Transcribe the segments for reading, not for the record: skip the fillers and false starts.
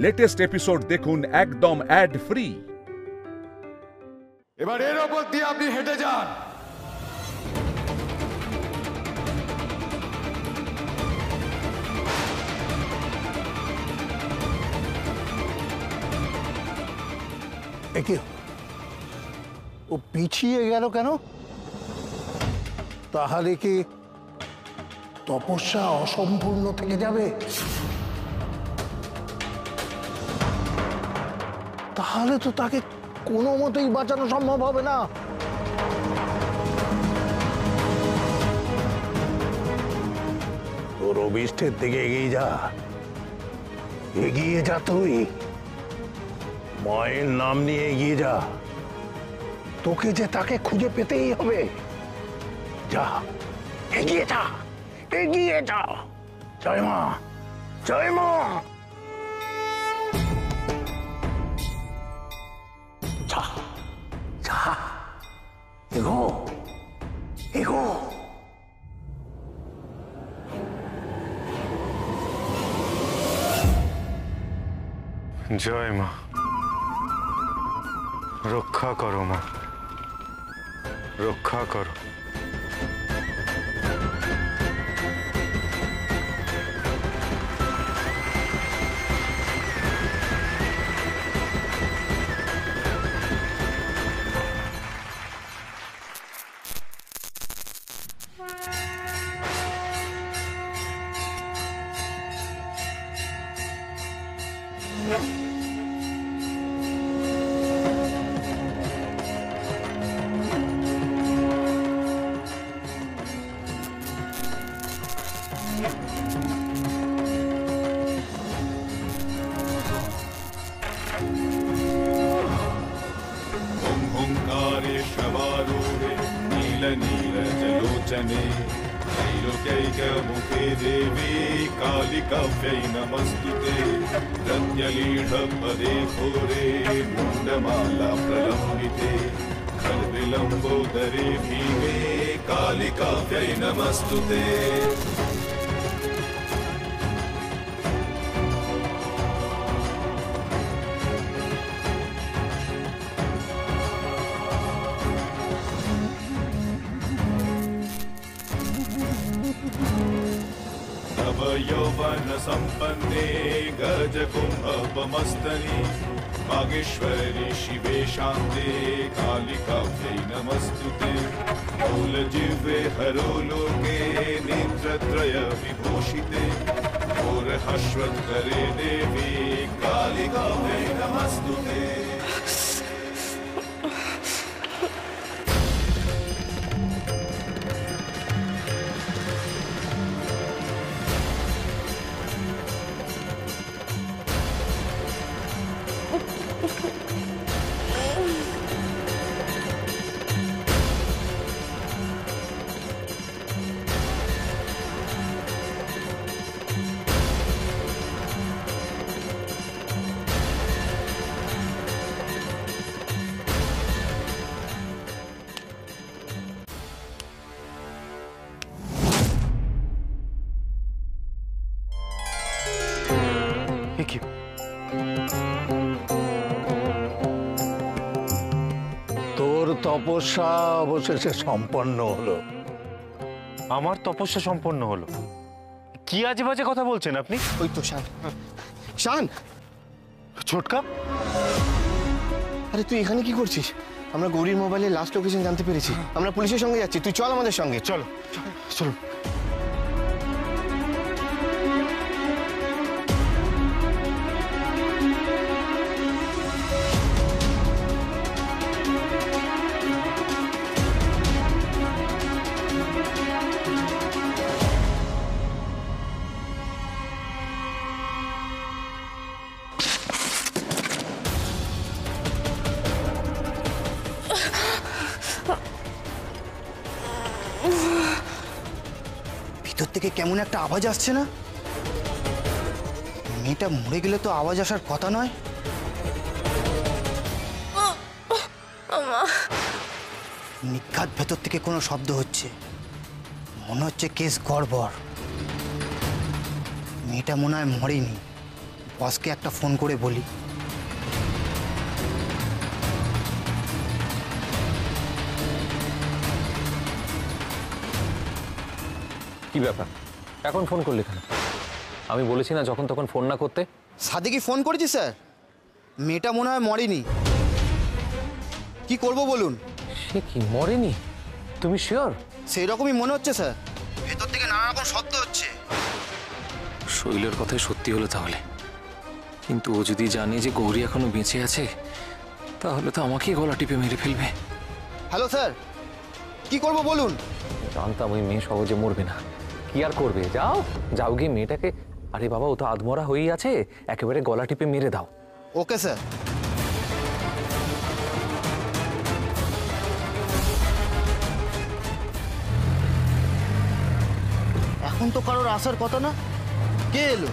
Latest episode দেখুন একদম add free. এবার এর ওপর দিয়ে আপনি হেঁটে যান। ও পিছিয়ে গেল কেন? তাহলে কি তপস্যা অসম্পূর্ণ থেকে যাবে? তাহলে তো তাকে কোনো মতেই বাঁচানো সম্ভব হবে না। তোর অভিষ্টের দিকে এগিয়ে যা, এগিয়ে যা। তুই মায়ের নাম নিয়ে এগিয়ে যা। তোকে যে তাকে খুঁজে পেতেই হবে। যা, এগিয়ে যা, এগিয়ে যা। জয় মা, জয় মা। যা, যা, এগো, এগো। জয় মা, রক্ষা করো মা, রক্ষা করো। नीलनीरजलोचने त्रैलोक्यैकमुखे देवी कालिकाव्यै नमस्तुते रत्नलीढपदे घोरे मुण्डमाला प्रलम्बिते खड्विलम्बोदरे भीमे कालिकाव्यै नमस्तुते। यौवन संपन्ने गजकुम्भमस्तनि मागेश्वरी शिवे शान्ते कालिकाव्यै नमस्तुते। मूलजिह्वे हरोलोके नेत्रत्रय विभूषिते घोरहश्वत्करे देवी कालिकाव्यै नमस्तुते। তোর তপস্যা অবশেষে সম্পন্ন হলো। আমার তপস্যা সম্পন্ন হলো? কি আজে বাজে কথা বলছেন আপনি? ওই তো শান, শান। ছোটকা, আরে তুই এখানে কি করছিস? আমরা গৌরীর মোবাইলে লাস্ট লোকেশন জানতে পেরেছি। আমরা পুলিশের সঙ্গে যাচ্ছি, তুই চল আমাদের সঙ্গে। চলো চলো। ভিতর থেকে কেমন একটা আওয়াজ আসছে না? মেয়েটা মরে গেলে তো আওয়াজ আসার কথা নয়। নিঘাত ভেতর থেকে কোনো শব্দ হচ্ছে, মনে হচ্ছে কেস গড়বড়। মেয়েটা মনে হয় মরেনি, বসকে একটা ফোন করে বলি। কি ব্যাপার এখন ফোন করলে কেন? আমি বলেছি না যখন তখন ফোন না করতে। সাদিকে ফোন করেছি স্যার, মেয়েটা মনে হয় মরেনি। কি করব বলুন? সে কি মরেনি? তুমি শিওর? সেই রকমই মনে হচ্ছে স্যার, ভেতর থেকে নানা রকম শব্দ হচ্ছে। শৈলের কথাই সত্যি হলো তাহলে। কিন্তু ও যদি জানে যে গৌরী এখনো বেঁচে আছে তাহলে তো আমাকেই গলা টিপে মেরে ফেলবে। হ্যালো স্যার, কি করব বলুন? জানতাম ওই মেয়ে সহজে মরবে না। কি আর করবে, যাও যাও গিয়ে মেয়েটাকে, আরে বাবা ও তো আধমরা হয়েই আছে, একেবারে গলা টিপে মেরে দাও। Okay sir. এখন তো কারোর আসার কথা না, কে এলো?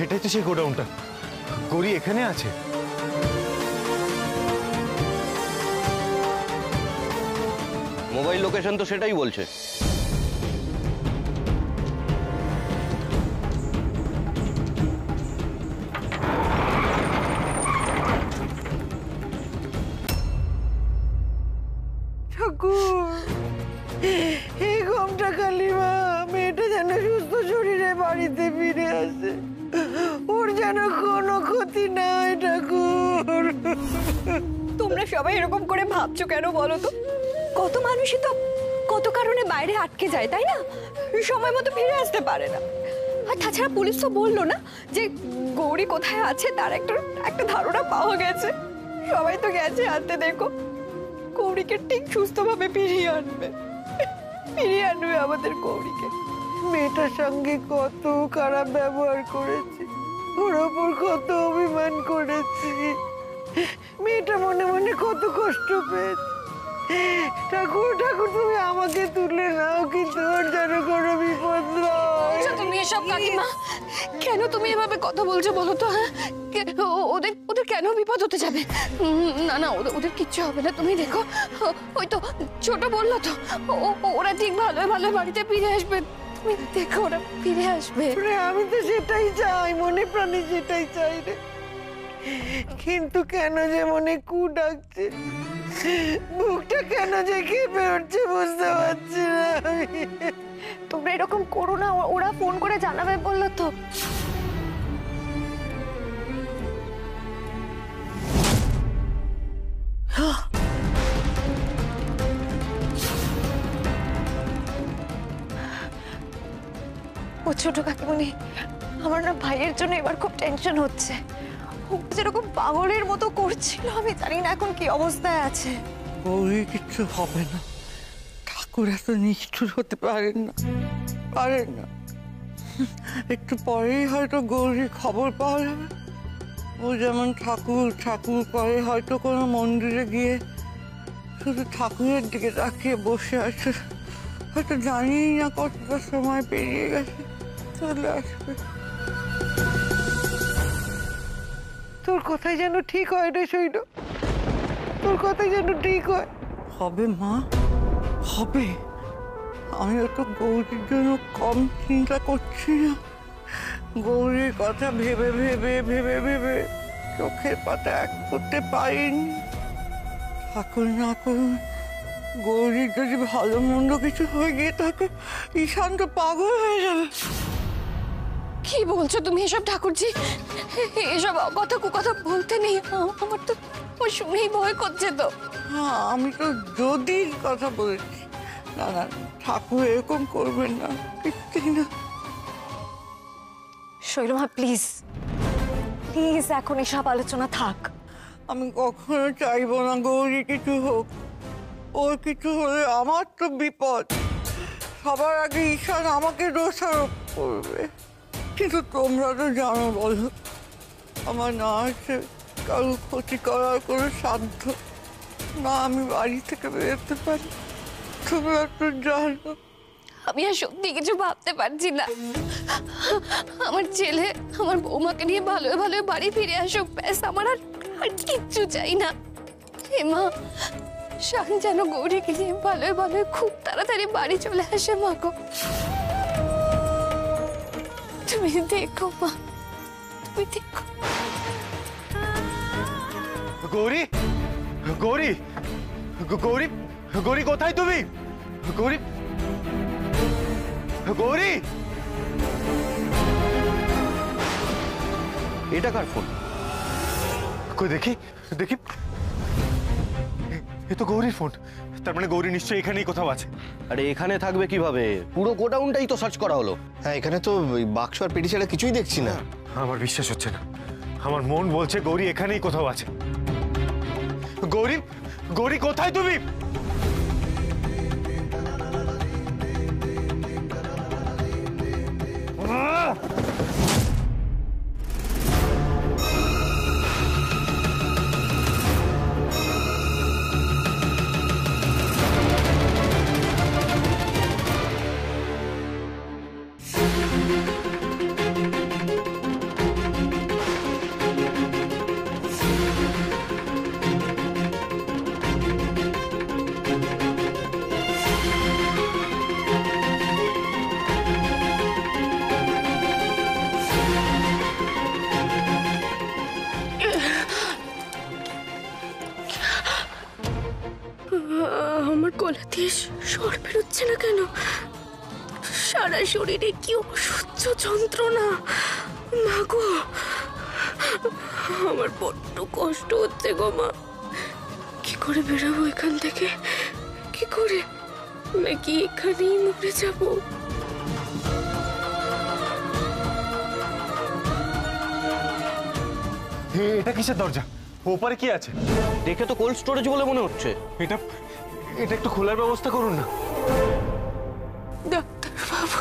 এটাই তো সেই গোডাউনটা, গৌরী এখানে আছে। মোবাইল লোকেশন তো সেটাই বলছে। এই ঘুমটা কালিমা, মেয়েটা যেন সুস্থ শরীরে বাড়িতে ফিরে আসে, ওর যেন কোনো ক্ষতি নাই ঠাকুর। তোমরা সবাই এরকম করে ভাবছো কেন বলো তো? কত মানুষই তো কত কারণে বাইরে আটকে যায়, তাই না? সময় মতো ফিরে আসতে পারে না। আর তাছাড়া পুলিশ তো বললো না যে গৌরী কোথায় আছে, তার একটা ধারণা পাওয়া গেছে। সবাই তো গেছে আনতে, দেখো গৌরীকে ঠিক সুস্থভাবে ফিরিয়ে আনবে আমাদের গৌরীকে। মেয়েটার সঙ্গে কত খারাপ ব্যবহার করেছি, ওর ওপর কত অভিমান করেছি, মেয়েটা মনে মনে কত কষ্ট পেয়েছে। ঠাকুর ঠাকুর তুমি আমাকে তুলে নাও, কিন্তু ওর যেন কোনো বিপদ নয়। তুমি এসব কাকিমা কেন তুমি এভাবে কথা বলছো বলো তো? হ্যাঁ, ওদের কেন বিপদ হতে যাবে? না না, ওদের কিচ্ছু হবে না, তুমি দেখো। ওই তো ছোট বললো তো ওরা ঠিক ভালো ভালো বাড়িতে ফিরে আসবে, তুমি দেখো ওরা ফিরে আসবে। আমি তো সেটাই চাই, মনে প্রাণে সেটাই চাই রে, কিন্তু কেন যে মনে কু ডাকছে, বুকটা কেন যে কেঁপে উঠছে বুঝতে পারছি না আমি। তোমরা এরকম করো না, ওরা ফোন করে জানাবে বললো তো। ও ছোট কাকিমণি, আমার না ভাইয়ের জন্য এবার খুব টেনশন হচ্ছে। ও যেরকম পাগলের মতো করছিল, আমি জানি না এখন কি অবস্থায় আছে। গৌরী কিচ্ছু হবে না, ঠাকুর এত নিষ্ঠুর হতে পারেন না, পারেন না। একটু পরেই হয়তো গৌরীর খবর পাওয়া যাবে। ও যেমন ঠাকুর ঠাকুর করে, হয়তো কোনো মন্দিরে গিয়ে শুধু ঠাকুরের দিকে তাকিয়ে বসে আছে, হয়তো জানিই না কতটা সময় পেরিয়ে গেছে, চলে আসবে। তোর কথাই যেন ঠিক হয় রে শৈল, তোর কথাই যেন ঠিক হয়। হবে মা, হবে। আমিও তো গৌরীর জন্য কম চিন্তা করছি না। গৌরীর কথা ভেবে ভেবে ভেবে ভেবে চোখের পাতা এক করতে পারিনি। ঠাকুর না করুন, গৌরীর যদি ভালো মন্দ কিছু হয়ে গিয়ে থাকে, ঈশান তো পাগল হয়ে যাবে। কি বলছো তুমি এসব ঠাকুরজি? এসব কথা বলতে নেই, আমার তো শুনেই ভয় করছে তো। হ্যাঁ, আমি তো যদির কথা বলেছি। না না, ঠাকুর এরকম করবেন না, ঠিক না। শৈলমা প্লিজ প্লিজ, এখন এসব আলোচনা থাক। আমি কখনো চাইবো না গৌরী কিছু হোক। ওর কিছু হলে আমার তো বিপদ। সবার আগে ঈশান আমাকে দোষারোপ করবে। কিন্তু তোমরা তো জানো, বলো, আমার না আছে কারো ক্ষতি করার কোনো সাধ্য, না আমি বাড়ি থেকে বেরোতে পারি। তোমরা তো জানো। আমি আর সত্যি কিছু ভাবতে পারছি না। আমার ছেলে আমার বৌমাকে নিয়ে ভালো ভালো বাড়ি ফিরে আসুক, ব্যাস, আমার আর কিচ্ছু চাই না। মা, শান যেন গৌরীকে নিয়ে ভালোই ভালোই খুব তাড়াতাড়ি বাড়ি চলে আসে মা গো। তুমি দেখো মা, তুমি দেখো। গৌরী, গৌরী, গৌরী, গৌরী কোথায় তুমি? গৌরী, গৌরী। এটা কার ফোন? কই দেখি, দেখি। এ তো গৌরীর ফোন। তার মানে গৌরী নিশ্চয়ই এখানেই কোথাও আছে। আরে এখানে থাকবে কিভাবে? পুরো গোডাউনটাই তো সার্চ করা হলো। হ্যাঁ, এখানে তো বাক্স আর পেটি ছাড়া কিছুই দেখছি না। আমার বিশ্বাস হচ্ছে না। আমার মন বলছে গৌরী এখানেই কোথাও আছে। গৌরী, গৌরী কোথায় তুমি? আমার গলা দিয়ে স্বর বেরোচ্ছে না কেন? সারা শরীরে কি অসহ্য যন্ত্রণা। মা গো, আমার বড্ড কষ্ট হচ্ছে গো মা। কি করে বেরোবো এখান থেকে? কি করে? নাকি এখানেই মরে যাবো? এটা কিসের দরজা? ওপারে কি আছে? দেখে তো কোল্ড স্টোরেজ বলে মনে হচ্ছে। এটা এটা একটু খোলার ব্যবস্থা করুন না। ডাক্তার বাবু,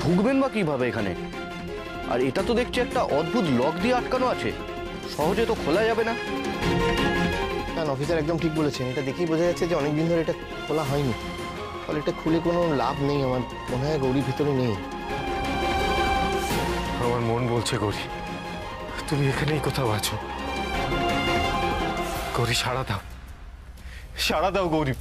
ঢুকবেন বা কিভাবে এখানে? আর এটা তো দেখছি একটা অদ্ভুত লক দিয়ে আটকানো আছে, সহজে তো খোলা যাবে না। না, অফিসার একদম ঠিক বলেছেন। এটা দেখেই বোঝা যাচ্ছে যে অনেকদিন ধরে এটা খোলা হয়নি। ফলে এটা খুলে কোনো লাভ নেই। আমার মনে হয় গৌরী ভিতরে নেই। আমার মন বলছে গৌরী তুমি এখানেই কোথাও আছো। গৌরী সাড়া দাও, সাড়া দাও গৌরী।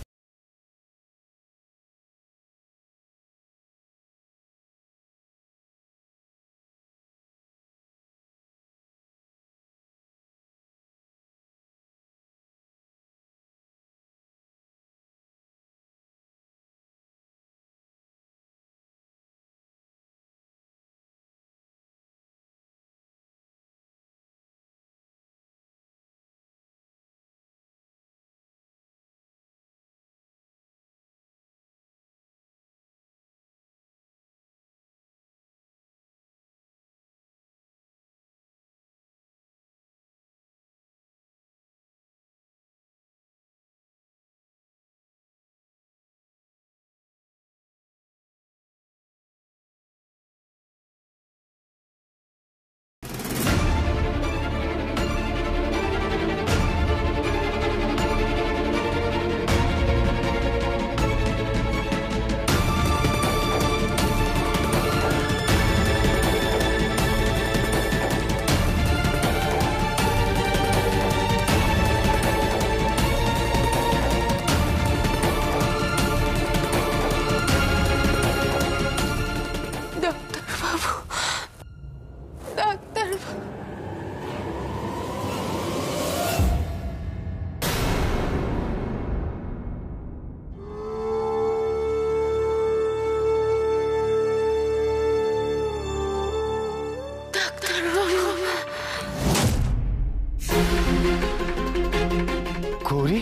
গৌরী,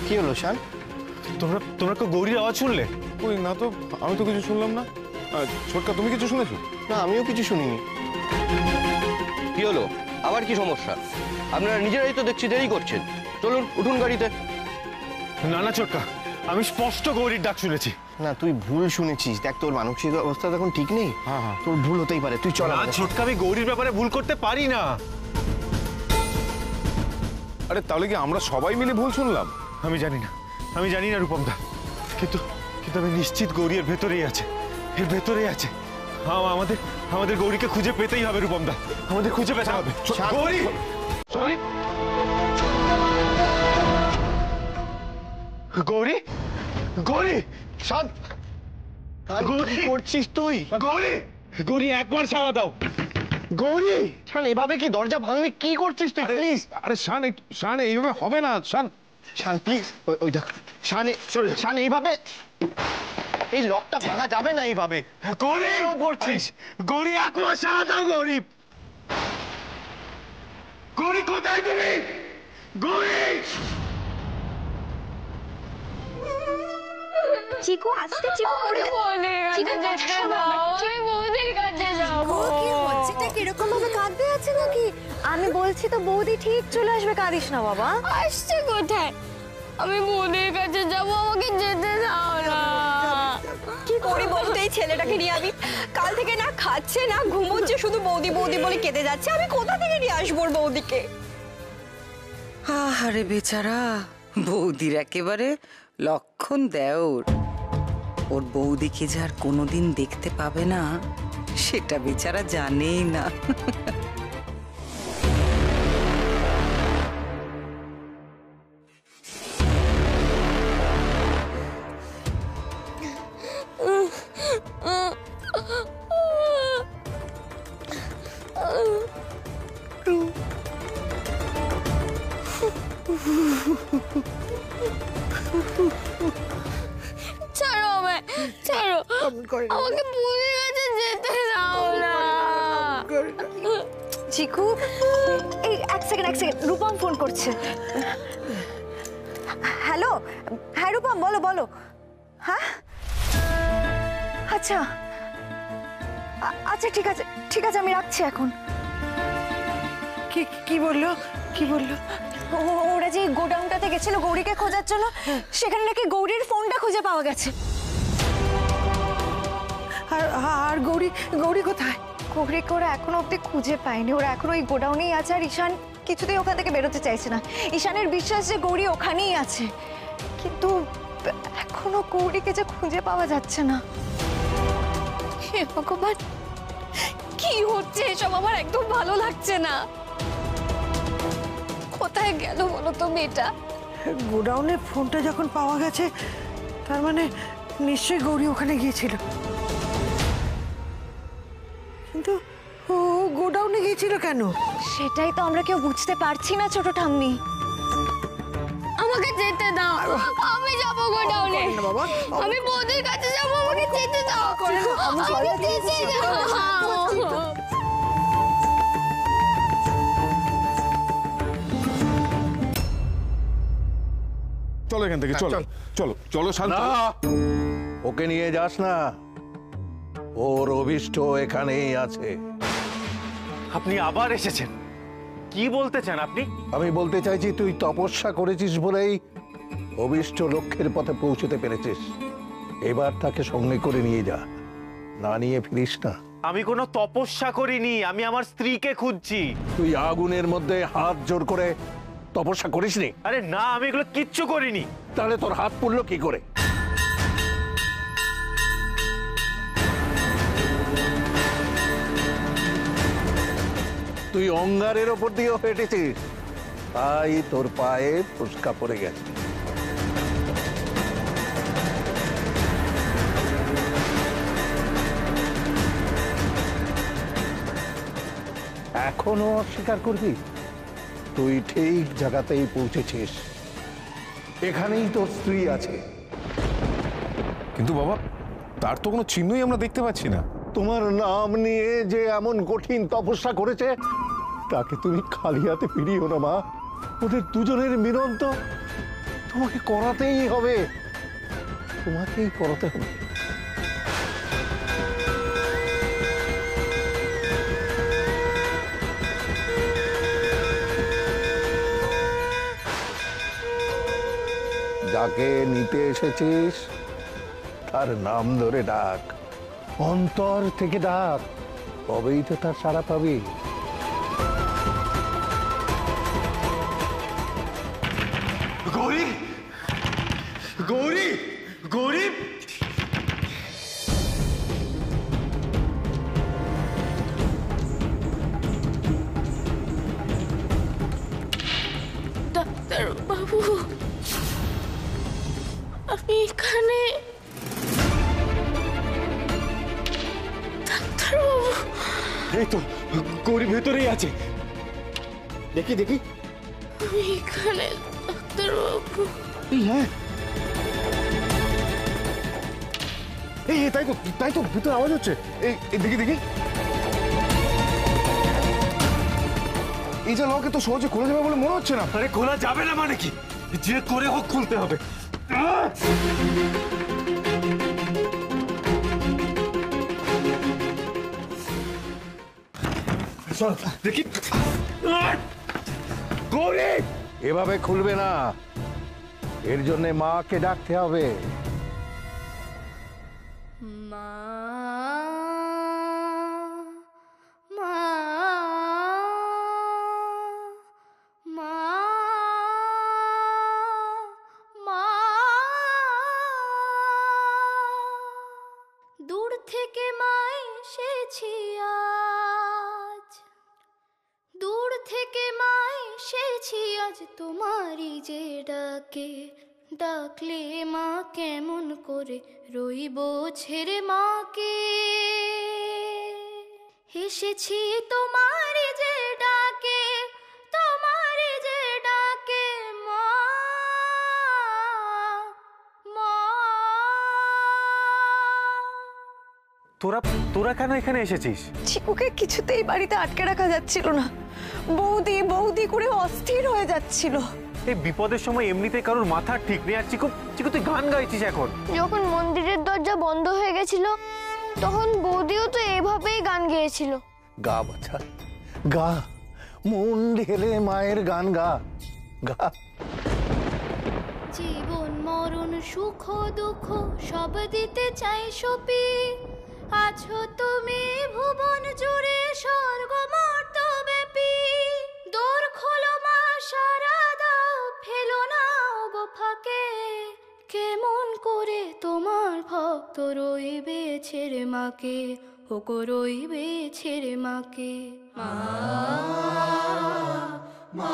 কি হলো শান? তোমরা তোমরা তো গৌরীর আওয়াজ শুনলে? ওই না তো, আমি তো কিছু শুনলাম না। ছোটকা, তুমি কিছু শুনেছো? না, আমিও কিছু শুনিনি। কি হলো? আবার কি সমস্যা? আপনারা নিজেরাই তো দেখছি দেরি করছেন। চলুন, উঠুন গাড়িতে। না না ছোটকা, আমি স্পষ্ট গৌরীর ডাক শুনেছি। না, তুই ভুল শুনেছিস। দেখ, তোর মানসিক অবস্থা তখন ঠিক নেই। তোর ভুল হতেই পারে। তুই চল। না ছোটকা, আমি গৌরীর ব্যাপারে ভুল করতে পারি না। আরে তাহলে কি আমরা সবাই মিলে ভুল শুনলাম? আমি জানি না, আমি জানি না রূপমদা, কিন্তু কিন্তু আমি নিশ্চিত গৌরী এর ভেতরেই আছে, এর ভেতরেই আছে। আমাদের গৌরীকে খুঁজে পেতেই হবে রূপমদা, আমাদের খুঁজে পেতে হবে। গৌরী! গৌরী, গৌরী, শান্ত। গৌরী, কি করছিস তুই? গৌরী, গৌরী, একবার সাড়া দাও। গৌরী, শান, এভাবে কি দরজা ভাঙবি? কি করছিস তুই? প্লিজ। আরে শান, শান এইভাবে হবে না। শান, শান প্লিজ, ওই দেখ। শান এইভাবে, এই লকটা ভাঙা যাবে না এইভাবে। গৌরী, করছিস? গৌরী, একবার সাড়া দাও। গৌরী, গৌরী, কোথায় তুমি? গৌরী, চিকু, আস্তে চিকু করে চিকু, বৌদির কাছে যাবো। কি হচ্ছে? এটা কিরকম ভাবে কাঁদতে আছে নাকি? আমি বলছি তো বৌদি ঠিক চলে আসবে, কাঁদিস না বাবা। আসছে কোথায়? আমি বৌদির কাছে যাবো, আমাকে যেতে দাও না। কি করি বলতো এই ছেলেটাকে নিয়ে? আমি কাল থেকে না খাচ্ছে না ঘুমোচ্ছে, শুধু বৌদি বৌদি বলে কেঁদে যাচ্ছে। আমি কোথা থেকে নিয়ে আসবো বৌদিকে? আরে বেচারা, বৌদির একেবারে লক্ষণ দেওর। ওর বৌদিকে যে আর কোনোদিন দেখতে পাবে না সেটা বেচারা জানেই না। ছাড়ো আমায়, ছাড়ো, আমাকে বৌদির কাছে যেতে দাও না। চিকু, এই এক সেকেন্ড, রূপম ফোন করছে। হ্যালো, হ্যাঁ রূপম, বলো বলো। হ্যাঁ, আচ্ছা আচ্ছা, ঠিক আছে, আমি রাখছি এখন। কি বললো? কি বললো? ওরা যে গোডাউনটাতে গেছিল গৌরীকে খোঁজার জন্য, সেখানে নাকি গৌরীর ফোনটা খুঁজে পাওয়া গেছে। আর গৌরী কোথায়? গৌরীকে ওরা এখনো অব্দি খুঁজে পায়নি। ওরা এখনো ওই গোডাউনেই আছে। আর ঈশান কিছুতেই ওখান থেকে বেরোতে চাইছে না। ঈশানের বিশ্বাস যে গৌরী ওখানেই আছে, কিন্তু এখনো গৌরীকে যে খুঁজে পাওয়া যাচ্ছে না। হে ভগবান, কি হচ্ছে এসব? আমার একদম ভালো লাগছে না। কোথায় গেল বলো তো মেয়েটা? গোডাউনে ফোনটা যখন পাওয়া গেছে, তার মানে নিশ্চয়ই গৌরী ওখানে গিয়েছিল। কিন্তু ও গোডাউনে গিয়েছিল কেন? সেটাই তো আমরা কেউ বুঝতে পারছি না ছোট ঠাম্মি। আমাকে যেতে দাও, আমি যাবো গোডাউনে। বাবা, আমি বৌদির কাছে যাবো, আমাকে যেতে দাও। আমাকে যেতে দাও। চলো এখান থেকে, চলো চলো চলো। শান্ত, ওকে নিয়ে যাস না, ওর অভিষ্ট এখানেই আছে। আপনি আবার এসেছেন, কি বলতে চান আপনি? আমি বলতে চাইছি, তুই তপস্যা করেছিস বলেই অভিষ্ট লক্ষ্যের পথে পৌঁছতে পেরেছিস। এবার তাকে সঙ্গে করে নিয়ে যা, না নিয়ে ফিরিস না। আমি কোনো তপস্যা করিনি, আমি আমার স্ত্রীকে খুঁজছি। তুই আগুনের মধ্যে হাত জোর করে তপস্যা করিসনি? আরে না, আমি এগুলো কিচ্ছু করিনি। তাহলে তোর হাত পড়লো কি করে? তুই অঙ্গারের ওপর দিয়েও হেঁটেছিস, তাই তোর পায়ে ফুসকা পড়ে গেছে। এখনো অস্বীকার করবি? তুই ঠিক জায়গাতেই পৌঁছেছিস, এখানেই তোর স্ত্রী আছে। কিন্তু বাবা, তার তো কোনো চিহ্নই আমরা দেখতে পাচ্ছি না। তোমার নাম নিয়ে যে এমন কঠিন তপস্যা করেছে, তাকে তুমি খালি হাতে ফিরিও না মা। ওদের দুজনের মিলন তো তোমাকে করাতেই হবে, তোমাকেই করাতে হবে। যাকে নিতে এসেছিস তার নাম ধরে ডাক, অন্তর থেকে ডাক, তবেই তো তার সাড়া পাবি। গৌরী, গৌরী, গৌরী, ডাক্তার বাবু, আমি এখানে। ডাক্তার বাবু, এই তো গৌরী ভেতরেই আছে। দেখি দেখি। আমি এখানে ডাক্তার বাবু। হ্যাঁ, এই তাই তো ভিতরে আওয়াজ হচ্ছে। এই দেখি দেখি। এই যে লক এত সহজে খোলা যাবে বলে মনে হচ্ছে না। আরে খোলা যাবে না মানে কি? যে করে হোক খুলতে হবে। দেখি। গৌরী, এভাবে খুলবে না, এর জন্য মাকে ডাকতে হবে। মা, মা, মা, মা। দূর থেকে মা এসেছি আজ, দূর থেকে মা এসেছি আজ তোমারই যে ডাকে। ডাকলে মা কেমন করে রইব ছেড়ে মাকে। এসেছি তোমারই যে ডাকে, তোমারই যে ডাকে মা, মা। তোরা কেন এখানে এসেছিস? চিকুকে কিছুতেই বাড়িতে আটকে রাখা যাচ্ছিল না। বৌদি বৌদি করে অস্থির হয়ে যাচ্ছিল। এই বিপদের সময় এমনিতে কারোর মাথা ঠিক নেই। আর চিকু তুই গান গাইছিস এখন? যখন মন্দিরের দরজা বন্ধ হয়ে গেছিল তখন বৌদিও তো এভাবেই গান গেয়েছিল। গা বাছা, গা, মন ঢেলে মায়ের গান গা, গা। জীবন মরণ সুখ দুঃখ সব দিতে চাই সপি। আছো তুমি ভুবন জুড়ে স্বর্গ মর্ত ব্যাপী। দোর খোলো মা, সারা দাও, ফেলো না গো ফাঁকে। কেমন করে তোমার ভক্ত রইবে ছেড়ে মাকে, ও গো রইবে ছেড়ে মাকে। মা, মা।